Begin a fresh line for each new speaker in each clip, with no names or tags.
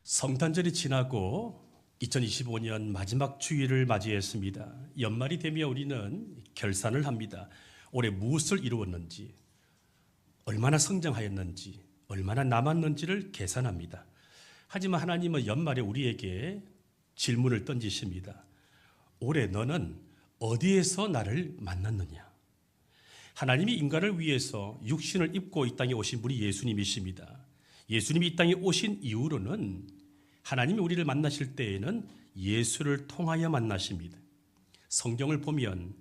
성탄절이 지나고 2025년 마지막 주일을 맞이했습니다. 연말이 되면 우리는 결산을 합니다. 올해 무엇을 이루었는지, 얼마나 성장하였는지, 얼마나 남았는지를 계산합니다. 하지만 하나님은 연말에 우리에게 질문을 던지십니다. 올해 너는 어디에서 나를 만났느냐? 하나님이 인간을 위해서 육신을 입고 이 땅에 오신 분이 예수님이십니다. 예수님이 이 땅에 오신 이후로는 하나님이 우리를 만나실 때에는 예수를 통하여 만나십니다. 성경을 보면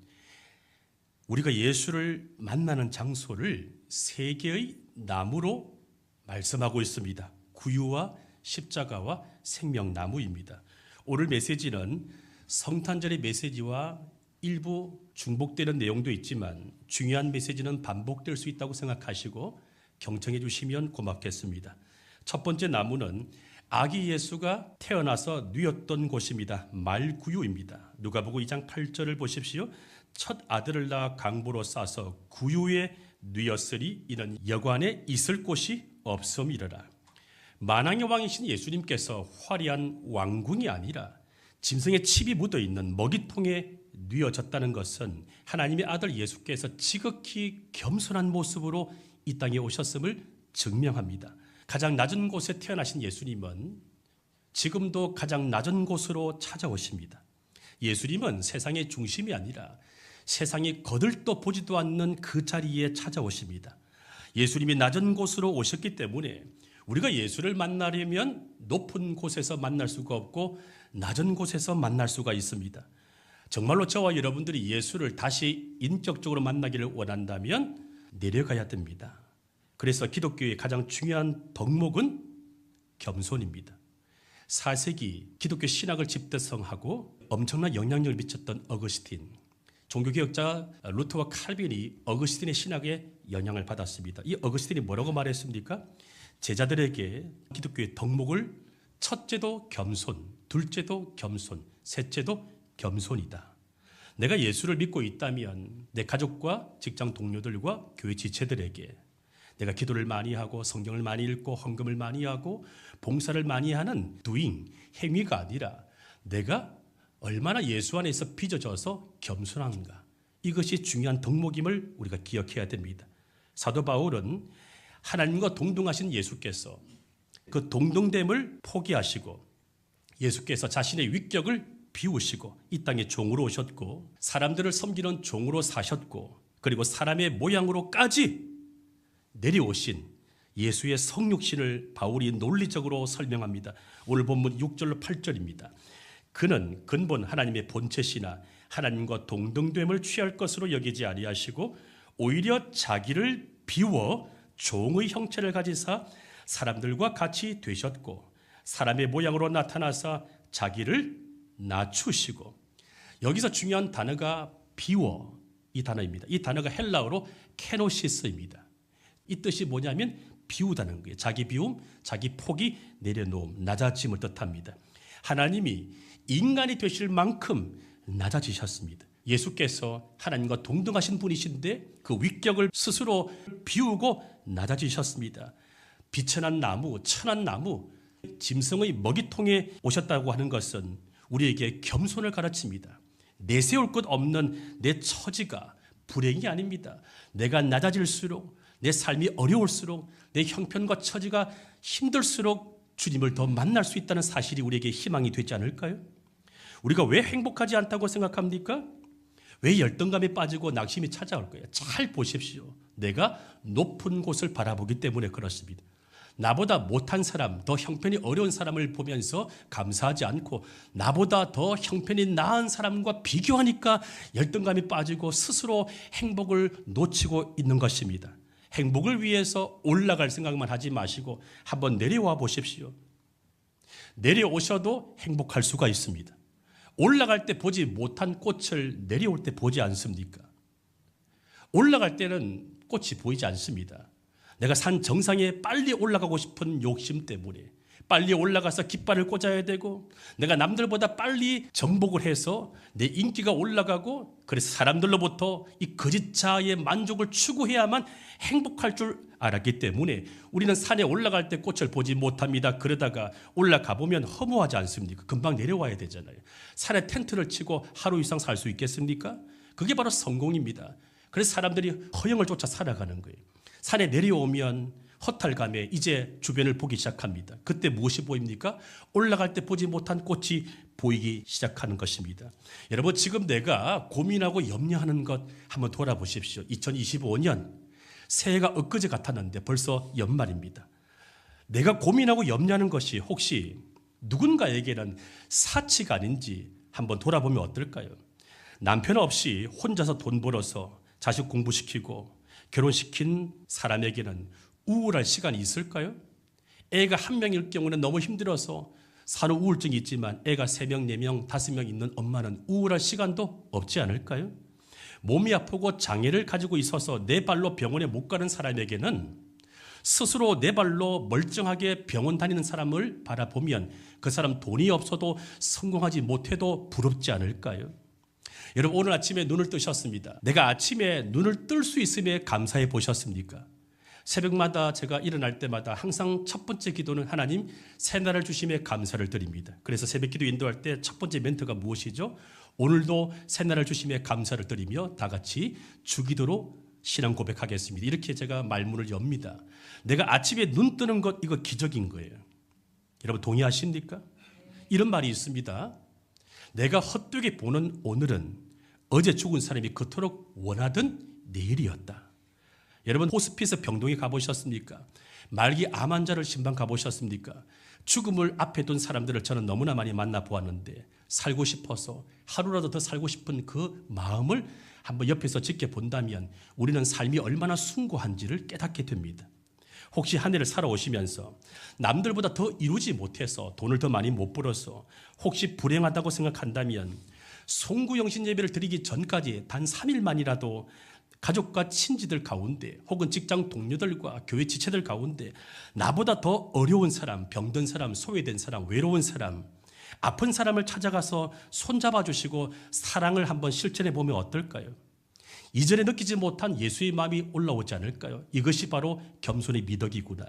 우리가 예수를 만나는 장소를 세 개의 나무로 말씀하고 있습니다. 구유와 십자가와 생명나무입니다. 오늘 메시지는 성탄절의 메시지와 일부 중복되는 내용도 있지만 중요한 메시지는 반복될 수 있다고 생각하시고 경청해 주시면 고맙겠습니다. 첫 번째 나무는 아기 예수가 태어나서 누였던 곳입니다. 말구유입니다. 누가복음 2장 8절을 보십시오. 첫 아들을 낳아 강보로 싸서 구유에 누였으리 이는 여관에 있을 곳이 없음이러라. 만왕의 왕이신 예수님께서 화려한 왕궁이 아니라 짐승의 칩이 묻어있는 먹이통에 누여졌다는 것은 하나님의 아들 예수께서 지극히 겸손한 모습으로 이 땅에 오셨음을 증명합니다. 가장 낮은 곳에 태어나신 예수님은 지금도 가장 낮은 곳으로 찾아오십니다. 예수님은 세상의 중심이 아니라 세상이 거들떠 보지도 않는 그 자리에 찾아오십니다. 예수님이 낮은 곳으로 오셨기 때문에 우리가 예수를 만나려면 높은 곳에서 만날 수가 없고 낮은 곳에서 만날 수가 있습니다. 정말로 저와 여러분들이 예수를 다시 인격적으로 만나기를 원한다면 내려가야 됩니다. 그래서 기독교의 가장 중요한 덕목은 겸손입니다. 4세기 기독교 신학을 집대성하고 엄청난 영향력을 미쳤던 어거스틴, 종교개혁자 루터와 칼빈이 어거스틴의 신학에 영향을 받았습니다. 이 어거스틴이 뭐라고 말했습니까? 제자들에게 기독교의 덕목을 첫째도 겸손, 둘째도 겸손, 셋째도 겸손이다. 내가 예수를 믿고 있다면 내 가족과 직장 동료들과 교회 지체들에게 내가 기도를 많이 하고 성경을 많이 읽고 헌금을 많이 하고 봉사를 많이 하는 doing, 행위가 아니라 내가 얼마나 예수 안에서 빚어져서 겸손한가. 이것이 중요한 덕목임을 우리가 기억해야 됩니다. 사도 바울은 하나님과 동등하신 예수께서 그 동등됨을 포기하시고 예수께서 자신의 위격을 비우시고 이 땅에 종으로 오셨고 사람들을 섬기는 종으로 사셨고 그리고 사람의 모양으로까지 내려오신 예수의 성육신을 바울이 논리적으로 설명합니다. 오늘 본문 6절로 8절입니다. 그는 근본 하나님의 본체시나 하나님과 동등됨을 취할 것으로 여기지 아니하시고 오히려 자기를 비워 종의 형체를 가지사 사람들과 같이 되셨고 사람의 모양으로 나타나사 자기를 낮추시고, 여기서 중요한 단어가 비워 이 단어입니다. 이 단어가 헬라어로 케노시스입니다. 이 뜻이 뭐냐면 비우다는 거예요. 자기 비움, 자기 포기, 내려놓음, 낮아짐을 뜻합니다. 하나님이 인간이 되실 만큼 낮아지셨습니다. 예수께서 하나님과 동등하신 분이신데 그 위격을 스스로 비우고 낮아지셨습니다. 비천한 나무, 천한 나무, 짐승의 먹이통에 오셨다고 하는 것은 우리에게 겸손을 가르칩니다. 내세울 것 없는 내 처지가 불행이 아닙니다. 내가 낮아질수록 내 삶이 어려울수록 내 형편과 처지가 힘들수록 주님을 더 만날 수 있다는 사실이 우리에게 희망이 되지 않을까요? 우리가 왜 행복하지 않다고 생각합니까? 왜 열등감에 빠지고 낙심이 찾아올 거예요? 잘 보십시오. 내가 높은 곳을 바라보기 때문에 그렇습니다. 나보다 못한 사람, 더 형편이 어려운 사람을 보면서 감사하지 않고 나보다 더 형편이 나은 사람과 비교하니까 열등감이 빠지고 스스로 행복을 놓치고 있는 것입니다. 행복을 위해서 올라갈 생각만 하지 마시고 한번 내려와 보십시오. 내려오셔도 행복할 수가 있습니다. 올라갈 때 보지 못한 꽃을 내려올 때 보지 않습니까? 올라갈 때는 꽃이 보이지 않습니다. 내가 산 정상에 빨리 올라가고 싶은 욕심 때문에, 빨리 올라가서 깃발을 꽂아야 되고 내가 남들보다 빨리 정복을 해서 내 인기가 올라가고 그래서 사람들로부터 이 거짓자의 만족을 추구해야만 행복할 줄 알았기 때문에 우리는 산에 올라갈 때 꽃을 보지 못합니다. 그러다가 올라가 보면 허무하지 않습니까? 금방 내려와야 되잖아요. 산에 텐트를 치고 하루 이상 살 수 있겠습니까? 그게 바로 성공입니다. 그래서 사람들이 허영을 쫓아 살아가는 거예요. 산에 내려오면 허탈감에 이제 주변을 보기 시작합니다. 그때 무엇이 보입니까? 올라갈 때 보지 못한 꽃이 보이기 시작하는 것입니다. 여러분, 지금 내가 고민하고 염려하는 것 한번 돌아보십시오. 2025년 새해가 엊그제 같았는데 벌써 연말입니다. 내가 고민하고 염려하는 것이 혹시 누군가에게는 사치가 아닌지 한번 돌아보면 어떨까요? 남편 없이 혼자서 돈 벌어서 자식 공부시키고 결혼시킨 사람에게는 우울할 시간이 있을까요? 애가 한 명일 경우는 너무 힘들어서 산후 우울증이 있지만 애가 3명, 4명, 5명 있는 엄마는 우울할 시간도 없지 않을까요? 몸이 아프고 장애를 가지고 있어서 내 발로 병원에 못 가는 사람에게는 스스로 내 발로 멀쩡하게 병원 다니는 사람을 바라보면 그 사람 돈이 없어도 성공하지 못해도 부럽지 않을까요? 여러분, 오늘 아침에 눈을 뜨셨습니다. 내가 아침에 눈을 뜰 수 있음에 감사해 보셨습니까? 새벽마다 제가 일어날 때마다 항상 첫 번째 기도는 하나님 새날을 주심에 감사를 드립니다. 그래서 새벽 기도 인도할 때 첫 번째 멘트가 무엇이죠? 오늘도 새날을 주심에 감사를 드리며 다 같이 주기도로 신앙 고백하겠습니다. 이렇게 제가 말문을 엽니다. 내가 아침에 눈 뜨는 것 이거 기적인 거예요. 여러분 동의하십니까? 이런 말이 있습니다. 내가 헛되게 보는 오늘은 어제 죽은 사람이 그토록 원하던 내일이었다. 여러분 호스피스 병동에 가보셨습니까? 말기 암 환자를 신방 가보셨습니까? 죽음을 앞에 둔 사람들을 저는 너무나 많이 만나보았는데 살고 싶어서 하루라도 더 살고 싶은 그 마음을 한번 옆에서 지켜본다면 우리는 삶이 얼마나 숭고한지를 깨닫게 됩니다. 혹시 한 해를 살아오시면서 남들보다 더 이루지 못해서 돈을 더 많이 못 벌어서 혹시 불행하다고 생각한다면 송구영신 예배를 드리기 전까지 단 3일만이라도 가족과 친지들 가운데 혹은 직장 동료들과 교회 지체들 가운데 나보다 더 어려운 사람, 병든 사람, 소외된 사람, 외로운 사람, 아픈 사람을 찾아가서 손잡아 주시고 사랑을 한번 실천해 보면 어떨까요? 이전에 느끼지 못한 예수의 마음이 올라오지 않을까요? 이것이 바로 겸손의 미덕이구나.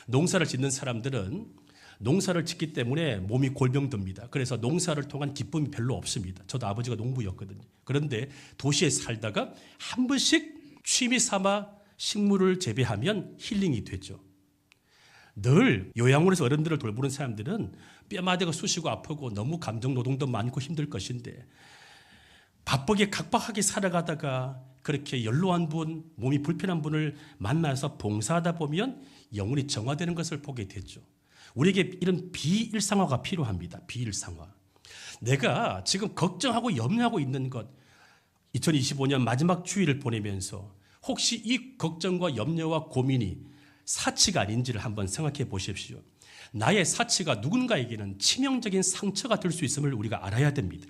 농사를 짓는 사람들은 농사를 짓기 때문에 몸이 골병듭니다. 그래서 농사를 통한 기쁨이 별로 없습니다. 저도 아버지가 농부였거든요. 그런데 도시에 살다가 한 번씩 취미 삼아 식물을 재배하면 힐링이 되죠. 늘 요양원에서 어른들을 돌보는 사람들은 뼈마디가 쑤시고 아프고 너무 감정 노동도 많고 힘들 것인데 바쁘게 각박하게 살아가다가 그렇게 연로한 분, 몸이 불편한 분을 만나서 봉사하다 보면 영혼이 정화되는 것을 보게 되죠. 우리에게 이런 비일상화가 필요합니다. 비일상화. 내가 지금 걱정하고 염려하고 있는 것 2025년 마지막 주일을 보내면서 혹시 이 걱정과 염려와 고민이 사치가 아닌지를 한번 생각해 보십시오. 나의 사치가 누군가에게는 치명적인 상처가 될 수 있음을 우리가 알아야 됩니다.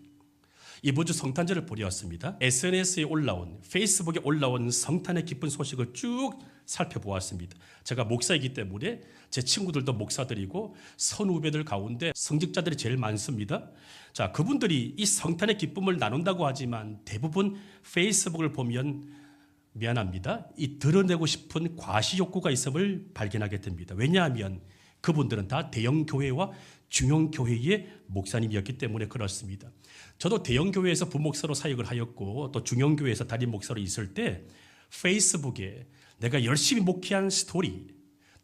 이번 주 성탄절을 보내었습니다. SNS에 올라온, 페이스북에 올라온 성탄의 기쁜 소식을 쭉 살펴보았습니다. 제가 목사이기 때문에 제 친구들도 목사들이고 선후배들 가운데 성직자들이 제일 많습니다. 자, 그분들이 이 성탄의 기쁨을 나눈다고 하지만 대부분 페이스북을 보면 미안합니다. 이 드러내고 싶은 과시 욕구가 있음을 발견하게 됩니다. 왜냐하면 그분들은 다 대형 교회와 중형 교회의 목사님이었기 때문에 그렇습니다. 저도 대형 교회에서 부목사로 사역을 하였고 또 중형 교회에서 담임 목사로 있을 때 페이스북에 내가 열심히 목회한 스토리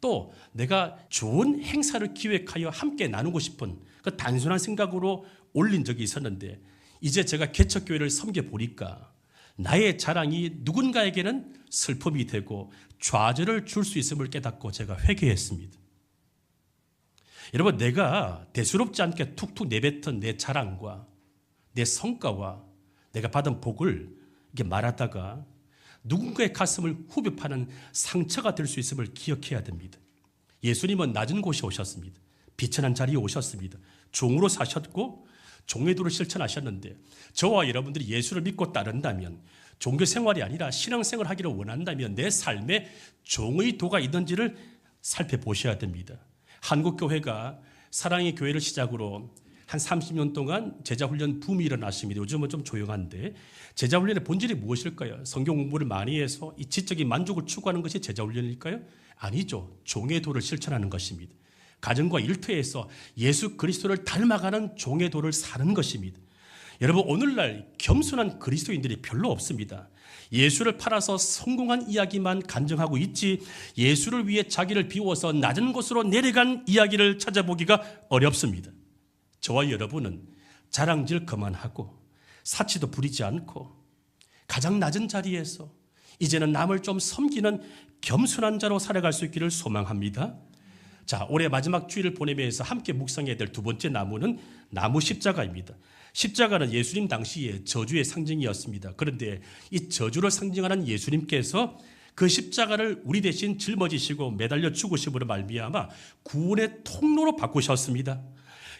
또 내가 좋은 행사를 기획하여 함께 나누고 싶은 그 단순한 생각으로 올린 적이 있었는데 이제 제가 개척교회를 섬겨보니까 나의 자랑이 누군가에게는 슬픔이 되고 좌절을 줄 수 있음을 깨닫고 제가 회개했습니다. 여러분, 내가 대수롭지 않게 툭툭 내뱉은 내 자랑과 내 성과와 내가 받은 복을 이렇게 말하다가 누군가의 가슴을 후벼파는 상처가 될 수 있음을 기억해야 됩니다. 예수님은 낮은 곳에 오셨습니다. 비천한 자리에 오셨습니다. 종으로 사셨고 종의 도를 실천하셨는데 저와 여러분들이 예수를 믿고 따른다면 종교 생활이 아니라 신앙생활을 하기를 원한다면 내 삶에 종의 도가 있는지를 살펴보셔야 됩니다. 한국교회가 사랑의 교회를 시작으로 한 30년 동안 제자훈련 붐이 일어났습니다. 요즘은 좀 조용한데 제자훈련의 본질이 무엇일까요? 성경 공부를 많이 해서 이 지적인 만족을 추구하는 것이 제자훈련일까요? 아니죠. 종의 도를 실천하는 것입니다. 가정과 일터에서 예수 그리스도를 닮아가는 종의 도를 사는 것입니다. 여러분, 오늘날 겸손한 그리스도인들이 별로 없습니다. 예수를 팔아서 성공한 이야기만 간증하고 있지 예수를 위해 자기를 비워서 낮은 곳으로 내려간 이야기를 찾아보기가 어렵습니다. 저와 여러분은 자랑질 그만하고 사치도 부리지 않고 가장 낮은 자리에서 이제는 남을 좀 섬기는 겸손한 자로 살아갈 수 있기를 소망합니다. 자, 올해 마지막 주일을 보내면서 함께 묵상해야 될 두 번째 나무는 나무 십자가입니다. 십자가는 예수님 당시의 저주의 상징이었습니다. 그런데 이 저주를 상징하는 예수님께서 그 십자가를 우리 대신 짊어지시고 매달려 죽으심으로 말미암아 구원의 통로로 바꾸셨습니다.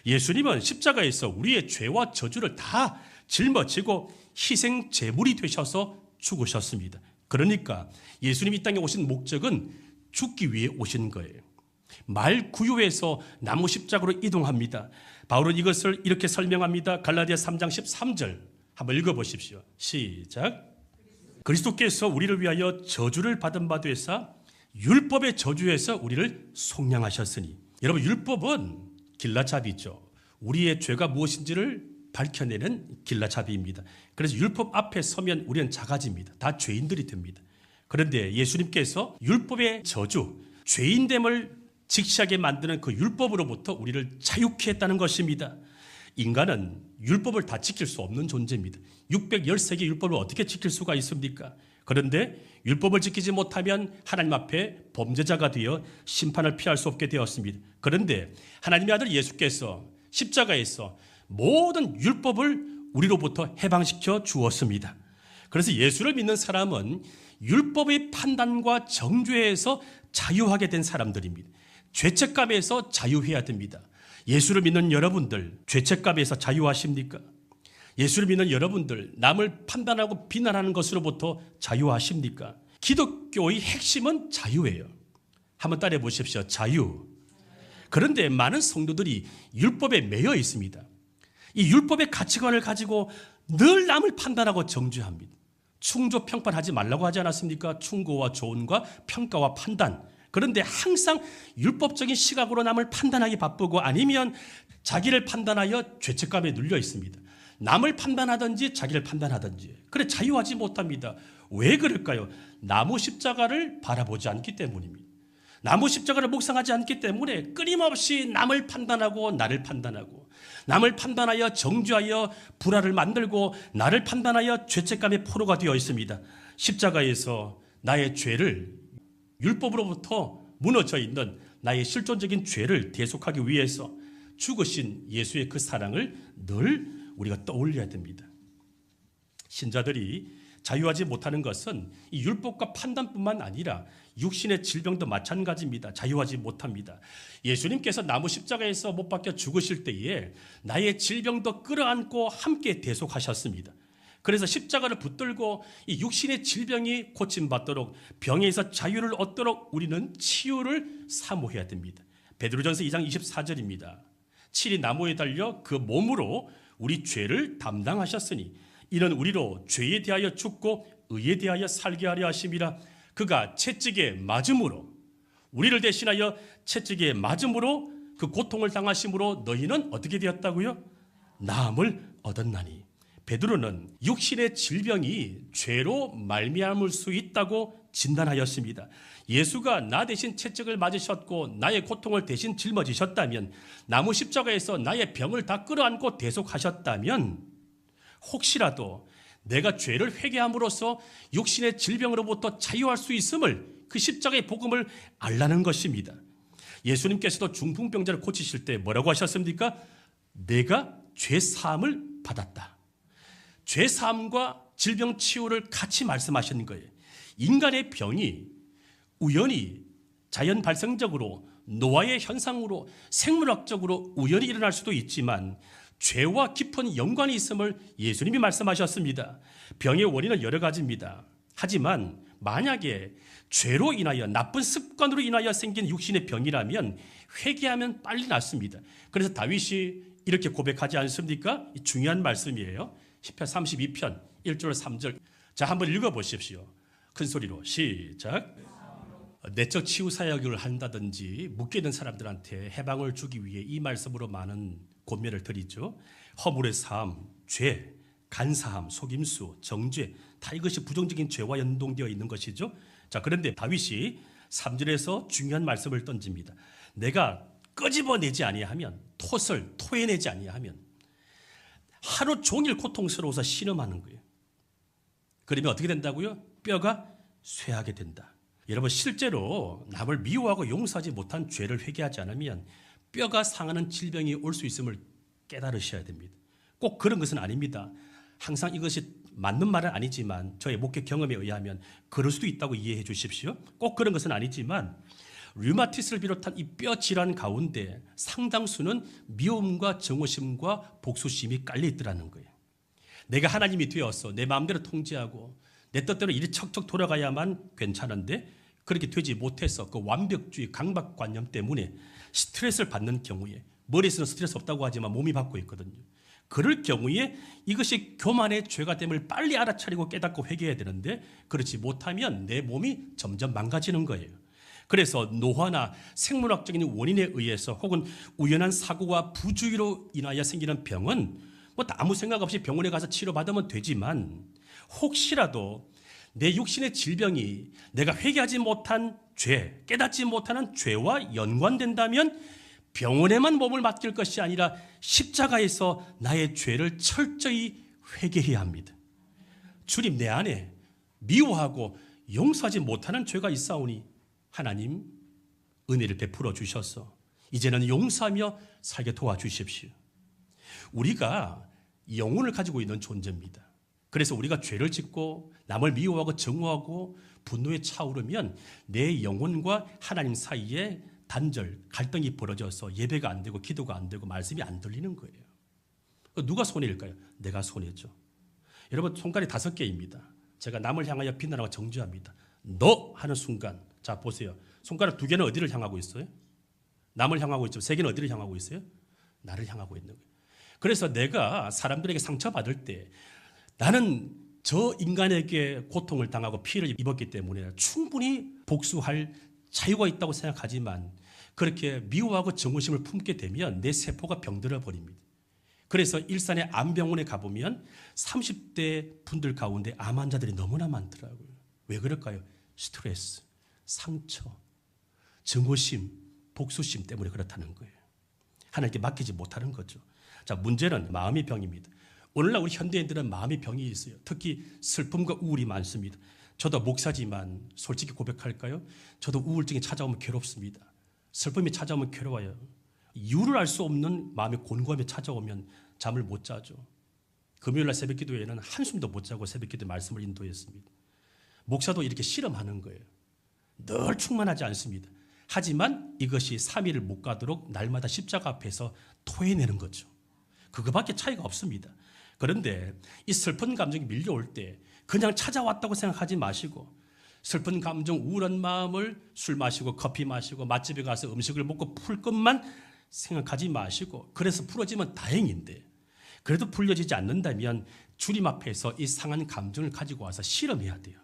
예수님은 십자가에서 우리의 죄와 저주를 다 짊어지고 희생 제물이 되셔서 죽으셨습니다. 그러니까 예수님 이 땅에 오신 목적은 죽기 위해 오신 거예요. 말 구유에서 나무 십자가로 이동합니다. 바울은 이것을 이렇게 설명합니다. 갈라디아 3장 13절 한번 읽어보십시오. 시작. 그리스도께서 우리를 위하여 저주를 받은 바 되사 율법의 저주에서 우리를 속량하셨으니. 여러분, 율법은 길라잡이죠. 우리의 죄가 무엇인지를 밝혀내는 길라잡이입니다. 그래서 율법 앞에 서면 우리는 작아집니다. 다 죄인들이 됩니다. 그런데 예수님께서 율법의 저주, 죄인됨을 직시하게 만드는 그 율법으로부터 우리를 자유케 했다는 것입니다. 인간은 율법을 다 지킬 수 없는 존재입니다. 613개 율법을 어떻게 지킬 수가 있습니까? 그런데 율법을 지키지 못하면 하나님 앞에 범죄자가 되어 심판을 피할 수 없게 되었습니다. 그런데 하나님의 아들 예수께서 십자가에서 모든 율법을 우리로부터 해방시켜 주었습니다. 그래서 예수를 믿는 사람은 율법의 판단과 정죄에서 자유하게 된 사람들입니다. 죄책감에서 자유해야 됩니다. 예수를 믿는 여러분들, 죄책감에서 자유하십니까? 예수를 믿는 여러분들, 남을 판단하고 비난하는 것으로부터 자유하십니까? 기독교의 핵심은 자유예요. 한번 따라해 보십시오. 자유. 그런데 많은 성도들이 율법에 매여 있습니다. 이 율법의 가치관을 가지고 늘 남을 판단하고 정죄합니다. 충조 평판하지 말라고 하지 않았습니까? 충고와 조언과 평가와 판단. 그런데 항상 율법적인 시각으로 남을 판단하기 바쁘고 아니면 자기를 판단하여 죄책감에 눌려 있습니다. 남을 판단하든지 자기를 판단하든지. 그래 자유하지 못합니다. 왜 그럴까요? 나무 십자가를 바라보지 않기 때문입니다. 나무 십자가를 묵상하지 않기 때문에 끊임없이 남을 판단하고 나를 판단하고 남을 판단하여 정죄하여 불화를 만들고 나를 판단하여 죄책감의 포로가 되어 있습니다. 십자가에서 나의 죄를 율법으로부터 무너져 있는 나의 실존적인 죄를 대속하기 위해서 죽으신 예수의 그 사랑을 늘 우리가 떠올려야 됩니다. 신자들이 자유하지 못하는 것은 이 율법과 판단뿐만 아니라 육신의 질병도 마찬가지입니다. 자유하지 못합니다. 예수님께서 나무 십자가에서 못 박혀 죽으실 때에 나의 질병도 끌어안고 함께 대속하셨습니다. 그래서 십자가를 붙들고 이 육신의 질병이 고침받도록 병에서 자유를 얻도록 우리는 치유를 사모해야 됩니다. 베드로전서 2장 24절입니다. 칠이 나무에 달려 그 몸으로 우리 죄를 담당하셨으니 이는 우리로 죄에 대하여 죽고 의에 대하여 살게 하려 하심이라. 그가 채찍에 맞음으로 우리를 대신하여 채찍에 맞음으로 그 고통을 당하심으로 너희는 어떻게 되었다고요? 나음을 얻었나니. 베드로는 육신의 질병이 죄로 말미암을 수 있다고 진단하였습니다. 예수가 나 대신 채찍을 맞으셨고 나의 고통을 대신 짊어지셨다면, 나무 십자가에서 나의 병을 다 끌어안고 대속하셨다면 혹시라도 내가 죄를 회개함으로써 육신의 질병으로부터 자유할 수 있음을, 그 십자가의 복음을 알라는 것입니다. 예수님께서도 중풍병자를 고치실 때 뭐라고 하셨습니까? 내가 죄사함을 받았다. 죄사함과 질병 치유를 같이 말씀하시는 거예요. 인간의 병이 우연히 자연 발생적으로 노화의 현상으로 생물학적으로 우연히 일어날 수도 있지만 죄와 깊은 연관이 있음을 예수님이 말씀하셨습니다. 병의 원인은 여러 가지입니다. 하지만 만약에 죄로 인하여 나쁜 습관으로 인하여 생긴 육신의 병이라면 회개하면 빨리 낫습니다. 그래서 다윗이 이렇게 고백하지 않습니까? 중요한 말씀이에요. 시편 32편 1절 3절. 자, 한번 읽어보십시오. 큰 소리로 시작. 내적 치유 사역을 한다든지 묶여있는 사람들한테 해방을 주기 위해 이 말씀으로 많은 권면을 드리죠. 허물의 삶, 죄, 간사함, 속임수, 정죄, 다 이것이 부정적인 죄와 연동되어 있는 것이죠. 자, 그런데 다윗이 3절에서 중요한 말씀을 던집니다. 내가 끄집어내지 아니하면, 토해내지 아니하면 하루 종일 고통스러워서 신음하는 거예요. 그러면 어떻게 된다고요? 뼈가 쇠하게 된다. 여러분, 실제로 남을 미워하고 용서하지 못한 죄를 회개하지 않으면 뼈가 상하는 질병이 올 수 있음을 깨달으셔야 됩니다. 꼭 그런 것은 아닙니다. 항상 이것이 맞는 말은 아니지만 저의 목회 경험에 의하면 그럴 수도 있다고 이해해 주십시오. 꼭 그런 것은 아니지만 류마티스를 비롯한 이 뼈 질환 가운데 상당수는 미움과 정오심과 복수심이 깔려 있더라는 거예요. 내가 하나님이 되어서 내 마음대로 통제하고 내 뜻대로 일이 척척 돌아가야만 괜찮은데 그렇게 되지 못해서 그 완벽주의 강박관념 때문에 스트레스를 받는 경우에, 머리에서는 스트레스 없다고 하지만 몸이 받고 있거든요. 그럴 경우에 이것이 교만의 죄가 됨을 빨리 알아차리고 깨닫고 회개해야 되는데 그렇지 못하면 내 몸이 점점 망가지는 거예요. 그래서 노화나 생물학적인 원인에 의해서 혹은 우연한 사고와 부주의로 인하여 생기는 병은 뭐 아무 생각 없이 병원에 가서 치료받으면 되지만 혹시라도 내 육신의 질병이 내가 회개하지 못한 죄, 깨닫지 못하는 죄와 연관된다면 병원에만 몸을 맡길 것이 아니라 십자가에서 나의 죄를 철저히 회개해야 합니다. 주님, 내 안에 미워하고 용서하지 못하는 죄가 있사오니 하나님 은혜를 베풀어 주셔서 이제는 용서하며 살게 도와주십시오. 우리가 영혼을 가지고 있는 존재입니다. 그래서 우리가 죄를 짓고 남을 미워하고 정오하고 분노에 차오르면 내 영혼과 하나님 사이에 단절, 갈등이 벌어져서 예배가 안 되고 기도가 안 되고 말씀이 안 들리는 거예요. 누가 손해일까요? 내가 손해죠. 여러분, 손가락이 5개입니다. 제가 남을 향하여 비난하고 정죄합니다. 너 하는 순간, 자 보세요. 손가락 2개는 어디를 향하고 있어요? 남을 향하고 있죠. 3개는 어디를 향하고 있어요? 나를 향하고 있는 거예요. 그래서 내가 사람들에게 상처받을 때 나는 저 인간에게 고통을 당하고 피해를 입었기 때문에 충분히 복수할 자유가 있다고 생각하지만 그렇게 미워하고 정오심을 품게 되면 내 세포가 병들어 버립니다. 그래서 일산의 암병원에 가보면 30대 분들 가운데 암 환자들이 너무나 많더라고요. 왜 그럴까요? 스트레스, 상처, 정오심, 복수심 때문에 그렇다는 거예요. 하나님께 맡기지 못하는 거죠. 자, 문제는 마음의 병입니다. 오늘날 우리 현대인들은 마음의 병이 있어요. 특히 슬픔과 우울이 많습니다. 저도 목사지만 솔직히 고백할까요? 저도 우울증이 찾아오면 괴롭습니다. 슬픔이 찾아오면 괴로워요. 이유를 알 수 없는 마음의 곤고함이 찾아오면 잠을 못 자죠. 금요일날 새벽기도에는 한숨도 못 자고 새벽기도 말씀을 인도했습니다. 목사도 이렇게 실험하는 거예요. 늘 충만하지 않습니다. 하지만 이것이 3일을 못 가도록 날마다 십자가 앞에서 토해내는 거죠. 그거밖에 차이가 없습니다. 그런데 이 슬픈 감정이 밀려올 때 그냥 찾아왔다고 생각하지 마시고 슬픈 감정, 우울한 마음을 술 마시고 커피 마시고 맛집에 가서 음식을 먹고 풀 것만 생각하지 마시고 그래서 풀어지면 다행인데 그래도 풀려지지 않는다면 주님 앞에서 이 상한 감정을 가지고 와서 실험해야 돼요.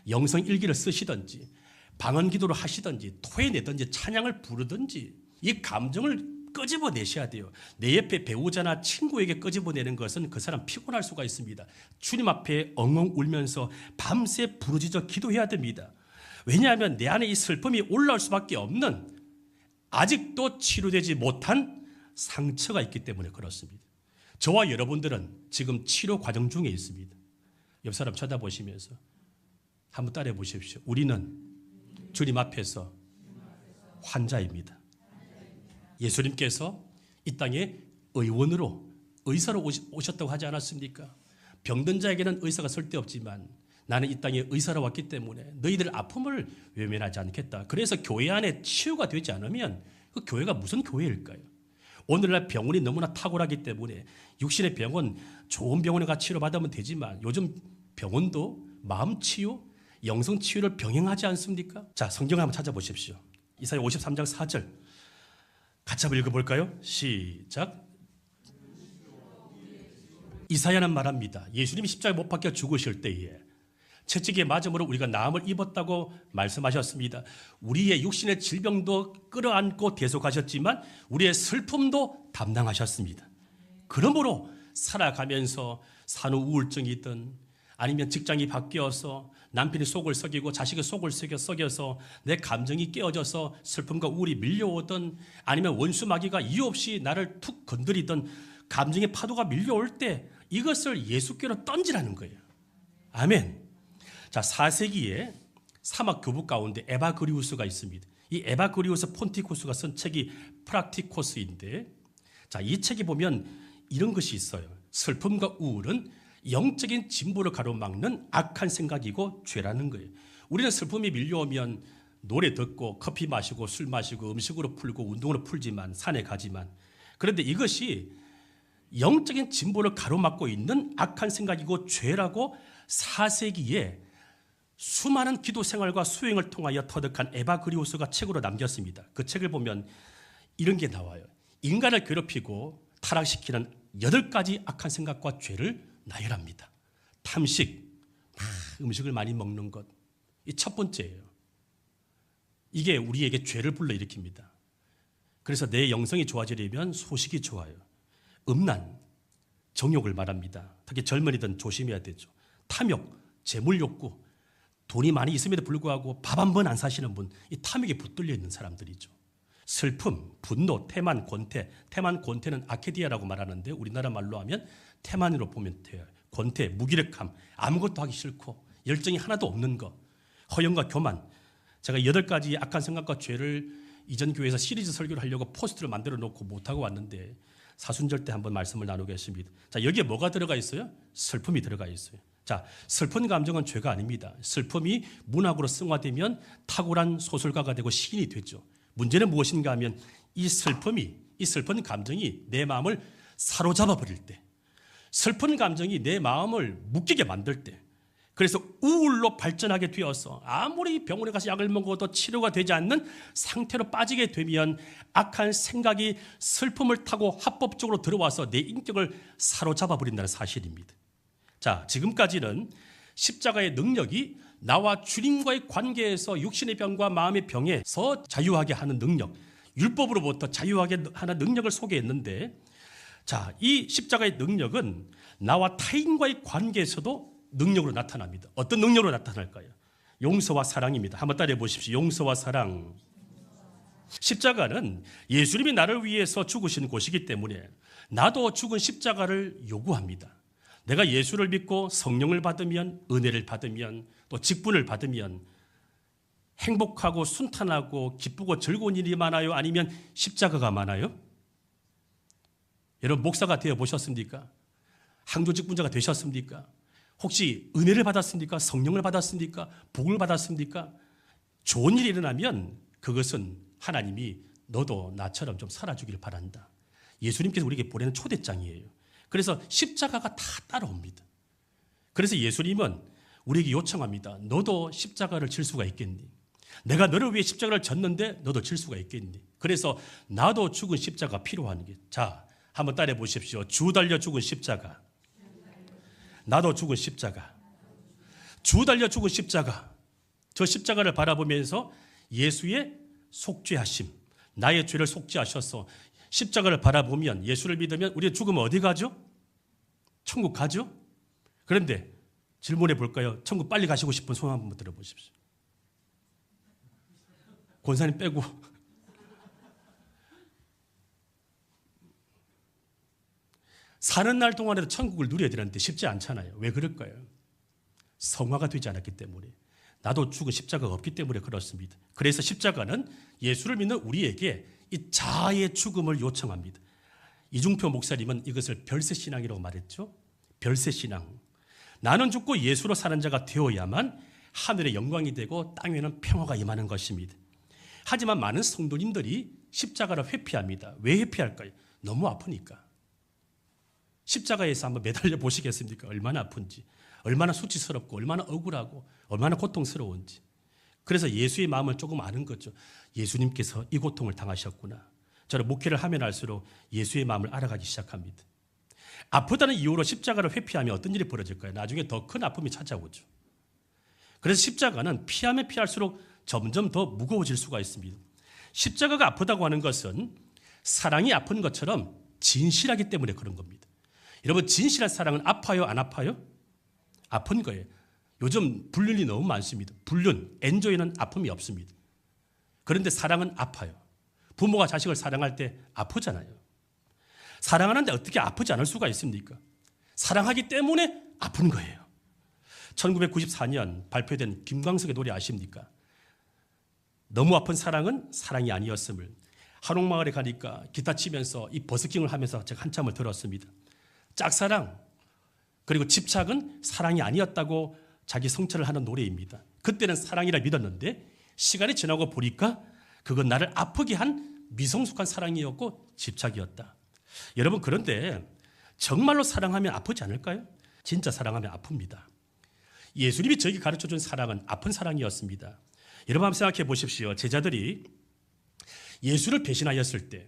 영성 일기를 쓰시든지 방언 기도를 하시든지 토해내든지 찬양을 부르든지 이 감정을 끄집어내셔야 돼요. 내 옆에 배우자나 친구에게 끄집어내는 것은 그 사람 피곤할 수가 있습니다. 주님 앞에 엉엉 울면서 밤새 부르짖어 기도해야 됩니다. 왜냐하면 내 안에 이 슬픔이 올라올 수밖에 없는 아직도 치료되지 못한 상처가 있기 때문에 그렇습니다. 저와 여러분들은 지금 치료 과정 중에 있습니다. 옆 사람 쳐다보시면서 한번 따라해 보십시오. 우리는 주님 앞에서 환자입니다. 예수님께서 이 땅에 의사로 오셨다고 하지 않았습니까? 병든 자에게는 의사가 쓸데없지만 나는 이 땅에 의사로 왔기 때문에 너희들 아픔을 외면하지 않겠다. 그래서 교회 안에 치유가 되지 않으면 그 교회가 무슨 교회일까요? 오늘날 병원이 너무나 탁월하기 때문에 육신의 병은 좋은 병원에 가 치료받으면 되지만 요즘 병원도 마음 치유, 영성 치유를 병행하지 않습니까? 자, 성경을 한번 찾아보십시오. 이사야 53장 4절 같이 한번 읽어볼까요? 시작. 이사야는 말합니다. 예수님이 십자가에 못 박혀 죽으실 때에 채찍에 맞음으로 우리가 나음을 입었다고 말씀하셨습니다. 우리의 육신의 질병도 끌어안고 대속하셨지만 우리의 슬픔도 담당하셨습니다. 그러므로 살아가면서 산후 우울증이든 아니면 직장이 바뀌어서 남편이 속을 썩이고 자식이 속을 썩여서 내 감정이 깨어져서 슬픔과 우울이 밀려오든 아니면 원수 마귀가 이유 없이 나를 툭 건드리든 감정의 파도가 밀려올 때 이것을 예수께로 던지라는 거예요. 아멘. 자, 4세기에 사막 교부 가운데 에바그리우스가 있습니다. 이 에바그리우스 폰티쿠스가 쓴 책이 프락티코스인데, 자, 이 책에 보면 이런 것이 있어요. 슬픔과 우울은 영적인 진보를 가로막는 악한 생각이고 죄라는 거예요. 우리는 슬픔이 밀려오면 노래 듣고 커피 마시고 술 마시고 음식으로 풀고 운동으로 풀지만 산에 가지만, 그런데 이것이 영적인 진보를 가로막고 있는 악한 생각이고 죄라고 4세기에 수많은 기도 생활과 수행을 통하여 터득한 에바그리우스가 책으로 남겼습니다. 그 책을 보면 이런 게 나와요. 인간을 괴롭히고 타락시키는 8가지 악한 생각과 죄를 나열합니다. 탐식, 음식을 많이 먹는 것, 이 첫 번째예요. 이게 우리에게 죄를 불러일으킵니다. 그래서 내 영성이 좋아지려면 소식이 좋아요. 음란, 정욕을 말합니다. 특히 젊은이들은 조심해야 되죠. 탐욕, 재물욕구, 돈이 많이 있음에도 불구하고 밥 한 번 안 사시는 분, 이 탐욕에 붙들려 있는 사람들이죠. 슬픔, 분노, 태만, 권태. 태만, 권태는 아케디아라고 말하는데 우리나라 말로 하면 태만으로 보면 돼요. 권태, 무기력함, 아무것도 하기 싫고 열정이 하나도 없는 것, 허영과 교만. 제가 8가지 악한 생각과 죄를 이전 교회에서 시리즈 설교를 하려고 포스트를 만들어 놓고 못하고 왔는데 사순절 때 한번 말씀을 나누겠습니다. 자, 여기에 뭐가 들어가 있어요? 슬픔이 들어가 있어요. 자, 슬픈 감정은 죄가 아닙니다. 슬픔이 문학으로 승화되면 탁월한 소설가가 되고 시인이 되죠. 문제는 무엇인가 하면 이 슬픈 감정이 내 마음을 사로잡아 버릴 때, 슬픈 감정이 내 마음을 묶이게 만들 때, 그래서 우울로 발전하게 되어서 아무리 병원에 가서 약을 먹어도 치료가 되지 않는 상태로 빠지게 되면 악한 생각이 슬픔을 타고 합법적으로 들어와서 내 인격을 사로잡아 버린다는 사실입니다. 자, 지금까지는 십자가의 능력이 나와 주님과의 관계에서 육신의 병과 마음의 병에서 자유하게 하는 능력, 율법으로부터 자유하게 하는 능력을 소개했는데, 자, 이 십자가의 능력은 나와 타인과의 관계에서도 능력으로 나타납니다. 어떤 능력으로 나타날까요? 용서와 사랑입니다. 한번 따라해 보십시오. 용서와 사랑. 십자가는 예수님이 나를 위해서 죽으신 곳이기 때문에 나도 죽은 십자가를 요구합니다. 내가 예수를 믿고 성령을 받으면, 은혜를 받으면, 또 직분을 받으면 행복하고 순탄하고 기쁘고 즐거운 일이 많아요? 아니면 십자가가 많아요? 여러분, 목사가 되어 보셨습니까? 항조 직분자가 되셨습니까? 혹시 은혜를 받았습니까? 성령을 받았습니까? 복을 받았습니까? 좋은 일이 일어나면 그것은 하나님이 너도 나처럼 좀 살아주길 바란다. 예수님께서 우리에게 보내는 초대장이에요. 그래서 십자가가 다 따라옵니다. 그래서 예수님은 우리에게 요청합니다. 너도 십자가를 질 수가 있겠니? 내가 너를 위해 십자가를 졌는데 너도 질 수가 있겠니? 그래서 나도 죽은 십자가 필요한 게. 자, 한번 따라해 보십시오. 주 달려 죽은 십자가. 나도 죽은 십자가. 주 달려 죽은 십자가. 저 십자가를 바라보면서 예수의 속죄하심, 나의 죄를 속죄하셔서 십자가를 바라보면, 예수를 믿으면 우리의 죽으면 어디 가죠? 천국 가죠? 그런데 질문해 볼까요? 천국 빨리 가시고 싶은 소원 한번 들어보십시오. 권사님 빼고. 사는 날 동안에도 천국을 누려야 되는데 쉽지 않잖아요. 왜 그럴까요? 성화가 되지 않았기 때문에. 나도 죽은 십자가가 없기 때문에 그렇습니다. 그래서 십자가는 예수를 믿는 우리에게 이 자아의 죽음을 요청합니다. 이중표 목사님은 이것을 별세신앙이라고 말했죠. 별세신앙. 나는 죽고 예수로 사는 자가 되어야만 하늘의 영광이 되고 땅에는 평화가 임하는 것입니다. 하지만 많은 성도님들이 십자가를 회피합니다. 왜 회피할까요? 너무 아프니까. 십자가에서 한번 매달려 보시겠습니까? 얼마나 아픈지. 얼마나 수치스럽고 얼마나 억울하고 얼마나 고통스러운지. 그래서 예수의 마음을 조금 아는 거죠. 예수님께서 이 고통을 당하셨구나. 저는 목회를 하면 할수록 예수의 마음을 알아가기 시작합니다. 아프다는 이유로 십자가를 회피하면 어떤 일이 벌어질까요? 나중에 더 큰 아픔이 찾아오죠. 그래서 십자가는 피하면 피할수록 점점 더 무거워질 수가 있습니다. 십자가가 아프다고 하는 것은 사랑이 아픈 것처럼 진실하기 때문에 그런 겁니다. 여러분, 진실한 사랑은 아파요, 안 아파요? 아픈 거예요. 요즘 불륜이 너무 많습니다. 불륜, 엔조이는 아픔이 없습니다. 그런데 사랑은 아파요. 부모가 자식을 사랑할 때 아프잖아요. 사랑하는데 어떻게 아프지 않을 수가 있습니까? 사랑하기 때문에 아픈 거예요. 1994년 발표된 김광석의 노래 아십니까? 너무 아픈 사랑은 사랑이 아니었음을. 한옥마을에 가니까 기타 치면서 이 버스킹을 하면서 제가 한참을 들었습니다. 짝사랑 그리고 집착은 사랑이 아니었다고 자기 성찰을 하는 노래입니다. 그때는 사랑이라 믿었는데 시간이 지나고 보니까 그건 나를 아프게 한 미성숙한 사랑이었고 집착이었다. 여러분, 그런데 정말로 사랑하면 아프지 않을까요? 진짜 사랑하면 아픕니다. 예수님이 저에게 가르쳐준 사랑은 아픈 사랑이었습니다. 여러분 한번 생각해 보십시오. 제자들이 예수를 배신하였을 때,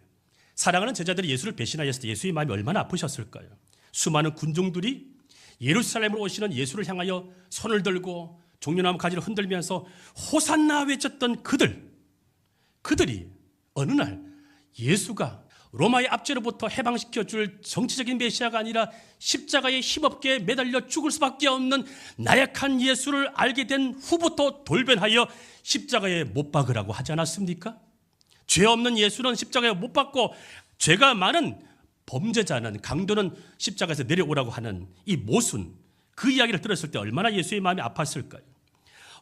사랑하는 제자들이 예수를 배신하였을 때 예수의 마음이 얼마나 아프셨을까요? 수많은 군중들이 예루살렘으로 오시는 예수를 향하여 손을 들고 종려나무 가지를 흔들면서 호산나 외쳤던 그들이 어느 날 예수가 로마의 압제로부터 해방시켜줄 정치적인 메시아가 아니라 십자가에 힘없게 매달려 죽을 수밖에 없는 나약한 예수를 알게 된 후부터 돌변하여 십자가에 못 박으라고 하지 않았습니까? 죄 없는 예수는 십자가에 못 박고 죄가 많은 범죄자는, 강도는 십자가에서 내려오라고 하는 이 모순, 그 이야기를 들었을 때 얼마나 예수의 마음이 아팠을까요?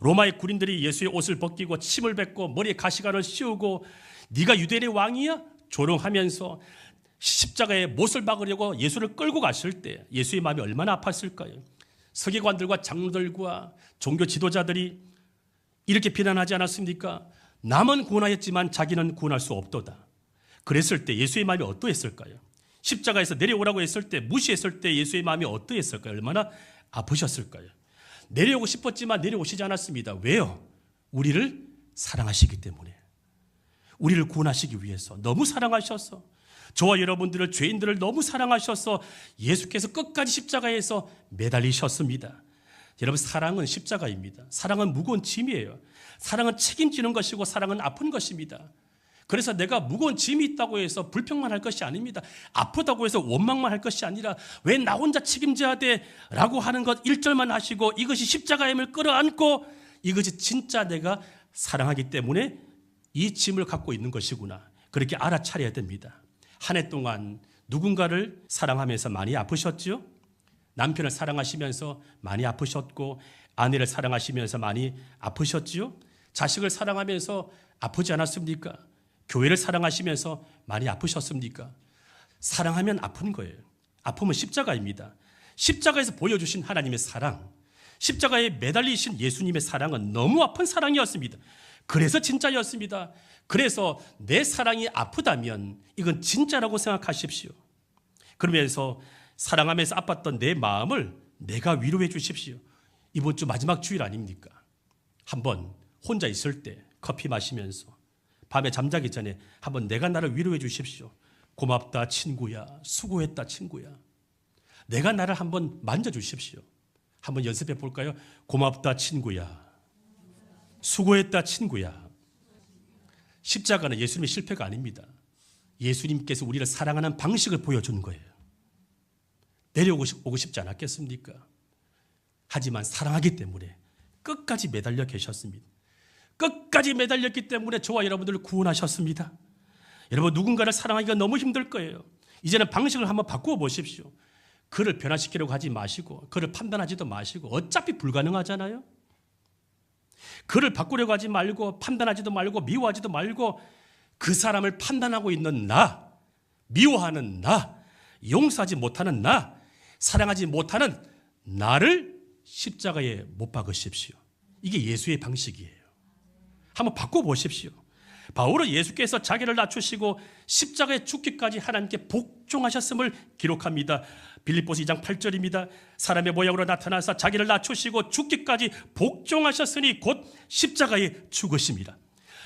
로마의 군인들이 예수의 옷을 벗기고 침을 뱉고 머리에 가시관을 씌우고 네가 유대인의 왕이야? 조롱하면서 십자가에 못을 박으려고 예수를 끌고 갔을 때 예수의 마음이 얼마나 아팠을까요? 서기관들과 장로들과 종교 지도자들이 이렇게 비난하지 않았습니까? 남은 구원하였지만 자기는 구원할 수 없도다. 그랬을 때 예수의 마음이 어떠했을까요? 십자가에서 내려오라고 했을 때, 무시했을 때 예수의 마음이 어떠했을까요? 얼마나 아프셨을까요? 내려오고 싶었지만 내려오시지 않았습니다. 왜요? 우리를 사랑하시기 때문에. 우리를 구원하시기 위해서 너무 사랑하셔서, 저와 여러분들을, 죄인들을 너무 사랑하셔서 예수께서 끝까지 십자가에서 매달리셨습니다. 여러분, 사랑은 십자가입니다. 사랑은 무거운 짐이에요. 사랑은 책임지는 것이고 사랑은 아픈 것입니다. 그래서 내가 무거운 짐이 있다고 해서 불평만 할 것이 아닙니다. 아프다고 해서 원망만 할 것이 아니라 왜 나 혼자 책임져야 돼? 라고 하는 것 1절만 하시고 이것이 십자가임을 끌어안고 이것이 진짜 내가 사랑하기 때문에 이 짐을 갖고 있는 것이구나. 그렇게 알아차려야 됩니다. 한 해 동안 누군가를 사랑하면서 많이 아프셨죠? 남편을 사랑하시면서 많이 아프셨고 아내를 사랑하시면서 많이 아프셨죠? 자식을 사랑하면서 아프지 않았습니까? 교회를 사랑하시면서 많이 아프셨습니까? 사랑하면 아픈 거예요. 아픔은 십자가입니다. 십자가에서 보여주신 하나님의 사랑, 십자가에 매달리신 예수님의 사랑은 너무 아픈 사랑이었습니다. 그래서 진짜였습니다. 그래서 내 사랑이 아프다면 이건 진짜라고 생각하십시오. 그러면서 사랑하면서 아팠던 내 마음을 내가 위로해 주십시오. 이번 주 마지막 주일 아닙니까? 한번 혼자 있을 때 커피 마시면서 밤에 잠자기 전에 한번 내가 나를 위로해 주십시오. 고맙다 친구야, 수고했다 친구야. 내가 나를 한번 만져주십시오. 한번 연습해 볼까요? 고맙다 친구야, 수고했다 친구야. 십자가는 예수님의 실패가 아닙니다. 예수님께서 우리를 사랑하는 방식을 보여주는 거예요. 내려오고 싶지 않았겠습니까? 하지만 사랑하기 때문에 끝까지 매달려 계셨습니다. 끝까지 매달렸기 때문에 저와 여러분들을 구원하셨습니다. 여러분, 누군가를 사랑하기가 너무 힘들 거예요. 이제는 방식을 한번 바꾸어 보십시오. 그를 변화시키려고 하지 마시고 그를 판단하지도 마시고 어차피 불가능하잖아요. 그를 바꾸려고 하지 말고 판단하지도 말고 미워하지도 말고 그 사람을 판단하고 있는 나, 미워하는 나, 용서하지 못하는 나, 사랑하지 못하는 나를 십자가에 못 박으십시오. 이게 예수의 방식이에요. 한번 바꿔보십시오. 바울은 예수께서 자기를 낮추시고 십자가에 죽기까지 하나님께 복종하셨음을 기록합니다. 빌립보서 2장 8절입니다. 사람의 모양으로 나타나서 자기를 낮추시고 죽기까지 복종하셨으니 곧 십자가에 죽으십니다.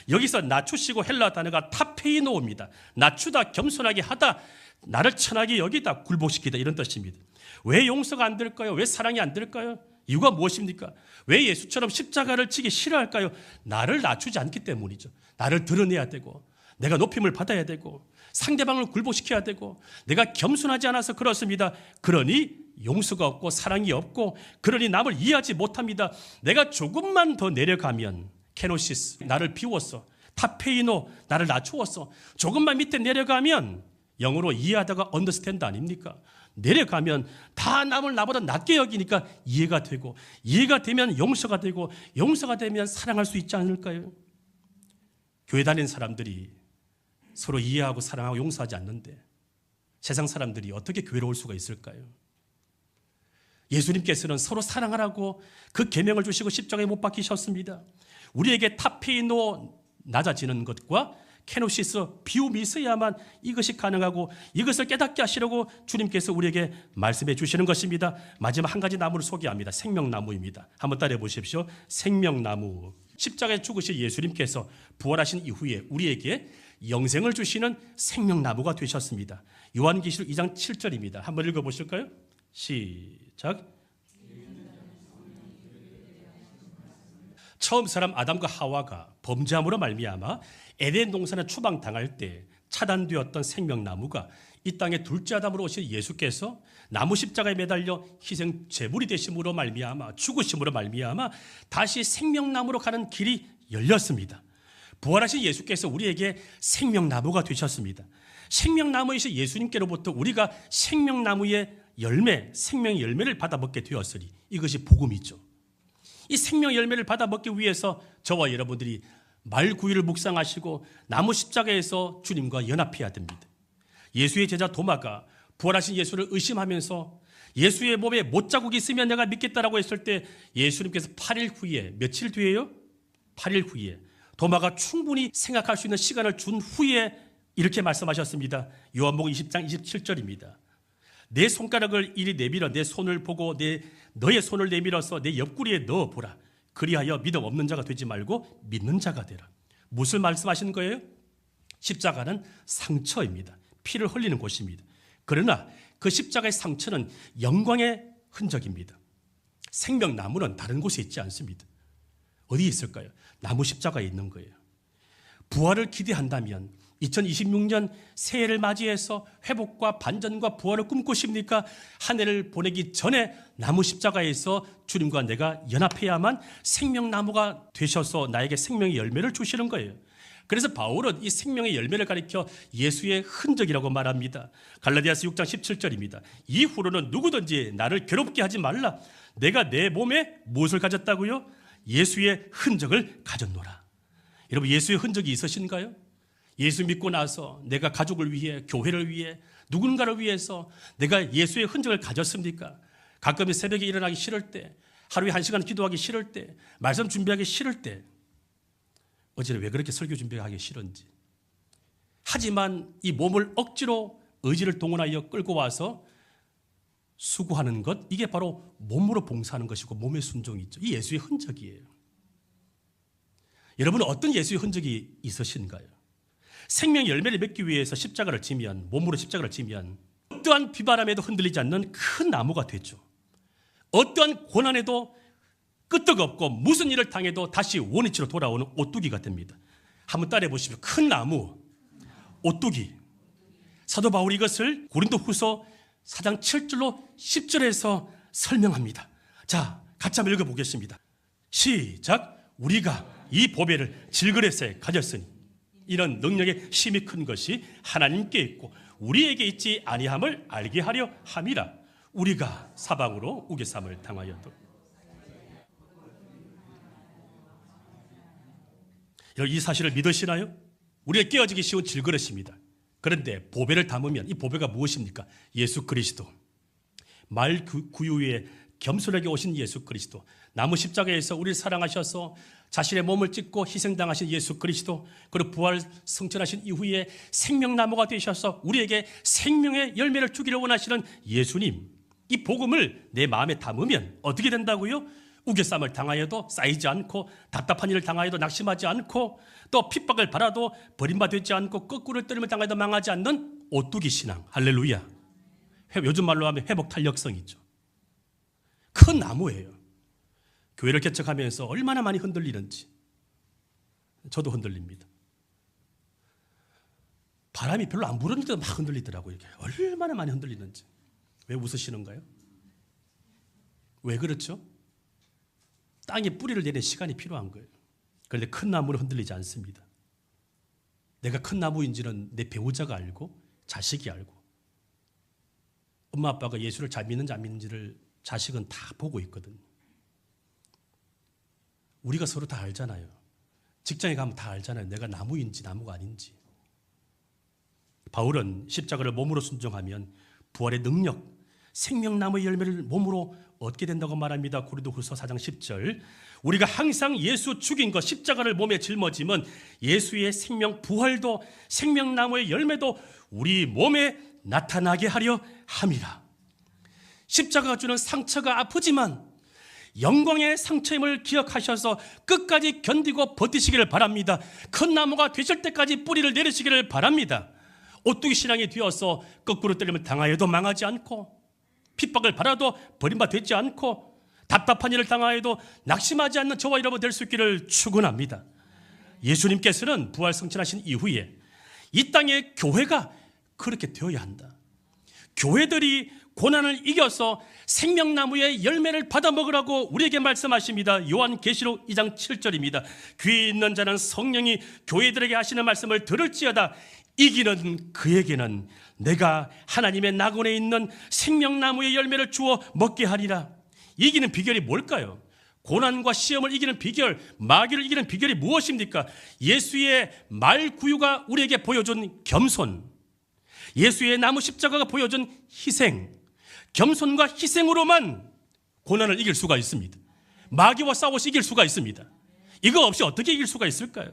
여기서 낮추시고 헬라 단어가 타페이노입니다. 낮추다, 겸손하게 하다, 나를 천하게 여기다, 굴복시키다, 이런 뜻입니다. 왜 용서가 안 될까요? 왜 사랑이 안 될까요? 이유가 무엇입니까? 왜 예수처럼 십자가를 지기 싫어할까요? 나를 낮추지 않기 때문이죠. 나를 드러내야 되고, 내가 높임을 받아야 되고, 상대방을 굴복시켜야 되고, 내가 겸손하지 않아서 그렇습니다. 그러니 용서가 없고 사랑이 없고, 그러니 남을 이해하지 못합니다. 내가 조금만 더 내려가면, 케노시스, 나를 비웠어. 타페이노, 나를 낮추었어. 조금만 밑에 내려가면 영어로 이해하다가 언더스탠드 아닙니까? 내려가면 다 남을 나보다 낮게 여기니까 이해가 되고, 이해가 되면 용서가 되고, 용서가 되면 사랑할 수 있지 않을까요? 교회 다니는 사람들이 서로 이해하고 사랑하고 용서하지 않는데 세상 사람들이 어떻게 교회로 올 수가 있을까요? 예수님께서는 서로 사랑하라고 그 계명을 주시고 십자가에 못 박히셨습니다. 우리에게 타페이노, 낮아지는 것과 케노시스, 비움이 있어야만 이것이 가능하고, 이것을 깨닫게 하시려고 주님께서 우리에게 말씀해 주시는 것입니다. 마지막 한 가지 나무를 소개합니다. 생명나무입니다. 한번 따라해 보십시오. 생명나무. 십자가에 죽으신 예수님께서 부활하신 이후에 우리에게 영생을 주시는 생명나무가 되셨습니다. 요한계시록 2장 7절입니다. 한번 읽어보실까요? 시작. 처음 사람 아담과 하와가 범죄함으로 말미암아 에덴 동산에 추방당할 때 차단되었던 생명나무가 이 땅에 둘째 아담으로 오신 예수께서 나무 십자가에 매달려 희생 제물이 되심으로 말미암아, 죽으심으로 말미암아 다시 생명나무로 가는 길이 열렸습니다. 부활하신 예수께서 우리에게 생명나무가 되셨습니다. 생명나무이신 예수님께로부터 우리가 생명나무의 열매, 생명의 열매를 받아 먹게 되었으니 이것이 복음이죠. 이 생명 열매를 받아 먹기 위해서 저와 여러분들이 말구유를 묵상하시고 나무 십자가에서 주님과 연합해야 됩니다. 예수의 제자 도마가 부활하신 예수를 의심하면서 예수의 몸에 못자국이 있으면 내가 믿겠다라고 했을 때 예수님께서 8일 후에, 며칠 뒤에요? 8일 후에 도마가 충분히 생각할 수 있는 시간을 준 후에 이렇게 말씀하셨습니다. 요한복음 20장 27절입니다. 내 손가락을 이리 내밀어 내 손을 보고 너의 손을 내밀어서 내 옆구리에 넣어보라. 그리하여 믿음 없는 자가 되지 말고 믿는 자가 되라. 무엇을 말씀하시는 거예요? 십자가는 상처입니다. 피를 흘리는 곳입니다. 그러나 그 십자가의 상처는 영광의 흔적입니다. 생명나무는 다른 곳에 있지 않습니다. 어디에 있을까요? 나무 십자가에 있는 거예요. 부활을 기대한다면 2026년 새해를 맞이해서 회복과 반전과 부활을 꿈꾸십니까? 한 해를 보내기 전에 나무 십자가에서 주님과 내가 연합해야만 생명나무가 되셔서 나에게 생명의 열매를 주시는 거예요. 그래서 바울은 이 생명의 열매를 가리켜 예수의 흔적이라고 말합니다. 갈라디아서 6장 17절입니다. 이후로는 누구든지 나를 괴롭게 하지 말라. 내가 내 몸에 무엇을 가졌다고요? 예수의 흔적을 가졌노라. 여러분, 예수의 흔적이 있으신가요? 예수 믿고 나서 내가 가족을 위해, 교회를 위해, 누군가를 위해서 내가 예수의 흔적을 가졌습니까? 가끔은 새벽에 일어나기 싫을 때, 하루에 1시간 기도하기 싫을 때, 말씀 준비하기 싫을 때, 어제는 왜 그렇게 설교 준비하기 싫은지. 하지만 이 몸을 억지로 의지를 동원하여 끌고 와서 수고하는 것, 이게 바로 몸으로 봉사하는 것이고 몸의 순종이죠. 이 예수의 흔적이에요. 여러분은 어떤 예수의 흔적이 있으신가요? 생명 열매를 맺기 위해서 십자가를 지면, 몸으로 십자가를 지면 어떠한 비바람에도 흔들리지 않는 큰 나무가 되죠. 어떠한 고난에도 끄떡없고 무슨 일을 당해도 다시 원위치로 돌아오는 오뚜기가 됩니다. 한번 따라해 보십시오. 큰 나무, 오뚜기. 사도 바울이 이것을 고린도후서 4장 7절로 10절에서 설명합니다. 자, 같이 한번 읽어보겠습니다. 시작. 우리가 이 보배를 질그릇에 가졌으니 이런 능력의 힘이 큰 것이 하나님께 있고 우리에게 있지 아니함을 알게 하려 함이라. 우리가 사방으로 우겨삼을 당하여도. 이 사실을 믿으시나요? 우리가 깨어지기 쉬운 질그릇입니다. 그런데 보배를 담으면 이 보배가 무엇입니까? 예수 그리스도. 말 구유 위에 겸손하게 오신 예수 그리스도, 나무 십자가에서 우리를 사랑하셔서 자신의 몸을 찢고 희생당하신 예수 그리스도, 그리고 부활 승천하신 이후에 생명나무가 되셔서 우리에게 생명의 열매를 주기를 원하시는 예수님, 이 복음을 내 마음에 담으면 어떻게 된다고요? 우겨쌈을 당하여도 쌓이지 않고, 답답한 일을 당하여도 낙심하지 않고, 또 핍박을 받아도 버림받지 않고, 거꾸로 때림을 당하여도 망하지 않는 오뚜기 신앙. 할렐루야. 요즘 말로 하면 회복 탄력성이죠. 큰 나무예요. 교회를 개척하면서 얼마나 많이 흔들리는지. 저도 흔들립니다. 바람이 별로 안 부는데도 막 흔들리더라고요. 이렇게. 얼마나 많이 흔들리는지. 왜 웃으시는가요? 왜 그렇죠? 땅에 뿌리를 내리는 시간이 필요한 거예요. 그런데 큰 나무는 흔들리지 않습니다. 내가 큰 나무인지는 내 배우자가 알고, 자식이 알고, 엄마 아빠가 예수를 잘 믿는지 안 믿는지를 자식은 다 보고 있거든요. 우리가 서로 다 알잖아요. 직장에 가면 다 알잖아요. 내가 나무인지 나무가 아닌지. 바울은 십자가를 몸으로 순종하면 부활의 능력, 생명나무의 열매를 몸으로 얻게 된다고 말합니다. 고린도후서 4장 10절. 우리가 항상 예수 죽인 것, 십자가를 몸에 짊어지면 예수의 생명 부활도 생명나무의 열매도 우리 몸에 나타나게 하려 함이라. 십자가가 주는 상처가 아프지만 영광의 상처임을 기억하셔서 끝까지 견디고 버티시기를 바랍니다. 큰 나무가 되실 때까지 뿌리를 내리시기를 바랍니다. 오뚜기 신앙이 되어서 거꾸로 때리면 당하여도 망하지 않고, 핍박을 받아도 버림받지 않고, 답답한 일을 당하여도 낙심하지 않는 저와 여러분 될 수 있기를 축원합니다. 예수님께서는 부활 승천하신 이후에 이 땅의 교회가 그렇게 되어야 한다. 교회들이 고난을 이겨서 생명나무의 열매를 받아 먹으라고 우리에게 말씀하십니다. 요한계시록 2장 7절입니다. 귀 있는 자는 성령이 교회들에게 하시는 말씀을 들을지어다. 이기는 그에게는 내가 하나님의 낙원에 있는 생명나무의 열매를 주어 먹게 하리라. 이기는 비결이 뭘까요? 고난과 시험을 이기는 비결, 마귀를 이기는 비결이 무엇입니까? 예수의 말구유가 우리에게 보여준 겸손, 예수의 나무 십자가가 보여준 희생, 겸손과 희생으로만 고난을 이길 수가 있습니다. 마귀와 싸워서 이길 수가 있습니다. 이거 없이 어떻게 이길 수가 있을까요?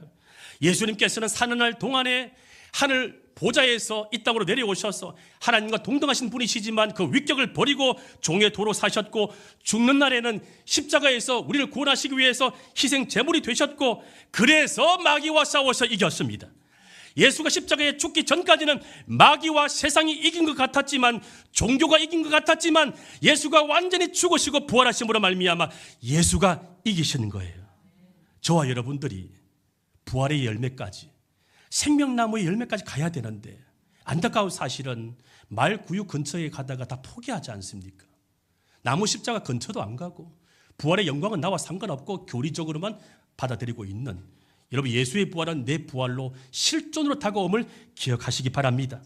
예수님께서는 사는 날 동안에 하늘 보좌에서 이 땅으로 내려오셔서 하나님과 동등하신 분이시지만 그 위격을 버리고 종의 도로 사셨고, 죽는 날에는 십자가에서 우리를 구원하시기 위해서 희생 제물이 되셨고, 그래서 마귀와 싸워서 이겼습니다. 예수가 십자가에 죽기 전까지는 마귀와 세상이 이긴 것 같았지만, 종교가 이긴 것 같았지만, 예수가 완전히 죽으시고 부활하심으로 말미암아 예수가 이기시는 거예요. 저와 여러분들이 부활의 열매까지, 생명나무의 열매까지 가야 되는데, 안타까운 사실은 말구유 근처에 가다가 다 포기하지 않습니까? 나무 십자가 근처도 안 가고, 부활의 영광은 나와 상관없고 교리적으로만 받아들이고 있는, 여러분, 예수의 부활은 내 부활로 실존으로 다가옴을 기억하시기 바랍니다.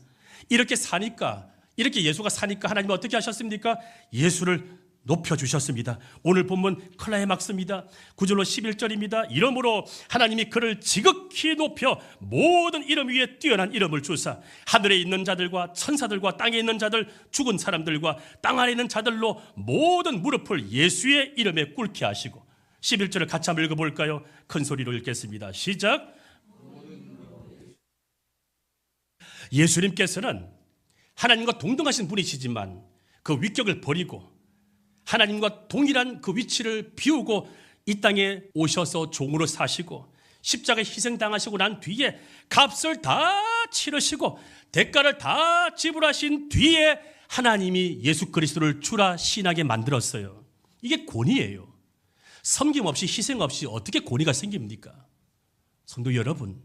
이렇게 사니까, 이렇게 예수가 사니까 하나님은 어떻게 하셨습니까? 예수를 높여주셨습니다. 오늘 본문 클라이막스입니다. 9절로 11절입니다. 이러므로 하나님이 그를 지극히 높여 모든 이름 위에 뛰어난 이름을 주사 하늘에 있는 자들과 천사들과 땅에 있는 자들, 죽은 사람들과 땅 아래 있는 자들로 모든 무릎을 예수의 이름에 꿇게 하시고, 11절을 같이 한번 읽어볼까요? 큰 소리로 읽겠습니다. 시작. 예수님께서는 하나님과 동등하신 분이시지만 그 위격을 버리고 하나님과 동일한 그 위치를 비우고 이 땅에 오셔서 종으로 사시고 십자가에 희생당하시고 난 뒤에 값을 다 치르시고 대가를 다 지불하신 뒤에 하나님이 예수 그리스도를 주라 신하게 만들었어요. 이게 권위예요. 섬김 없이 희생 없이 어떻게 권위가 생깁니까? 성도 여러분,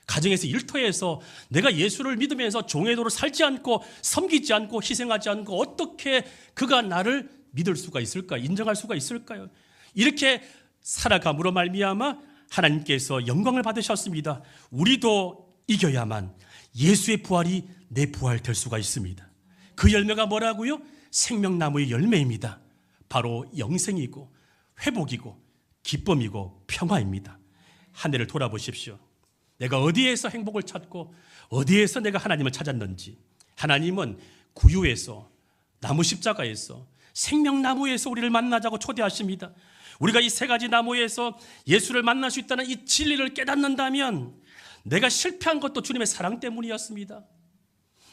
가정에서 일터에서 내가 예수를 믿으면서 종의 도를 살지 않고 섬기지 않고 희생하지 않고 어떻게 그가 나를 믿을 수가 있을까요? 인정할 수가 있을까요? 이렇게 살아감으로 말미암아 하나님께서 영광을 받으셨습니다. 우리도 이겨야만 예수의 부활이 내 부활 될 수가 있습니다. 그 열매가 뭐라고요? 생명나무의 열매입니다. 바로 영생이고 회복이고 기쁨이고 평화입니다. 한 해를 돌아보십시오. 내가 어디에서 행복을 찾고 어디에서 내가 하나님을 찾았는지. 하나님은 구유에서, 나무 십자가에서, 생명나무에서 우리를 만나자고 초대하십니다. 우리가 이 세 가지 나무에서 예수를 만날 수 있다는 이 진리를 깨닫는다면 내가 실패한 것도 주님의 사랑 때문이었습니다.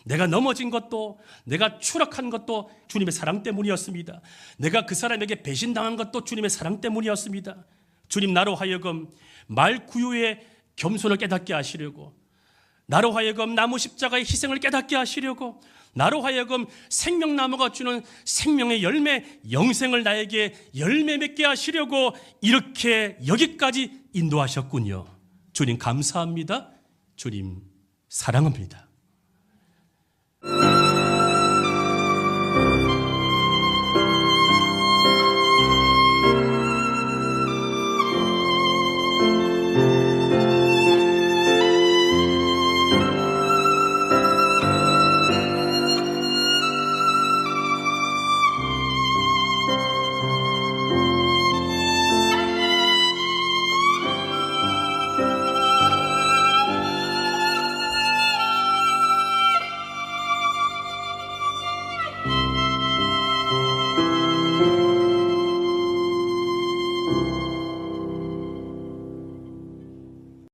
내가 넘어진 것도, 내가 추락한 것도 주님의 사랑 때문이었습니다. 내가 그 사람에게 배신당한 것도 주님의 사랑 때문이었습니다. 주님, 나로 하여금 말 구유의 겸손을 깨닫게 하시려고, 나로 하여금 나무 십자가의 희생을 깨닫게 하시려고, 나로 하여금 생명나무가 주는 생명의 열매, 영생을 나에게 열매 맺게 하시려고 이렇게 여기까지 인도하셨군요. 주님 감사합니다. 주님 사랑합니다.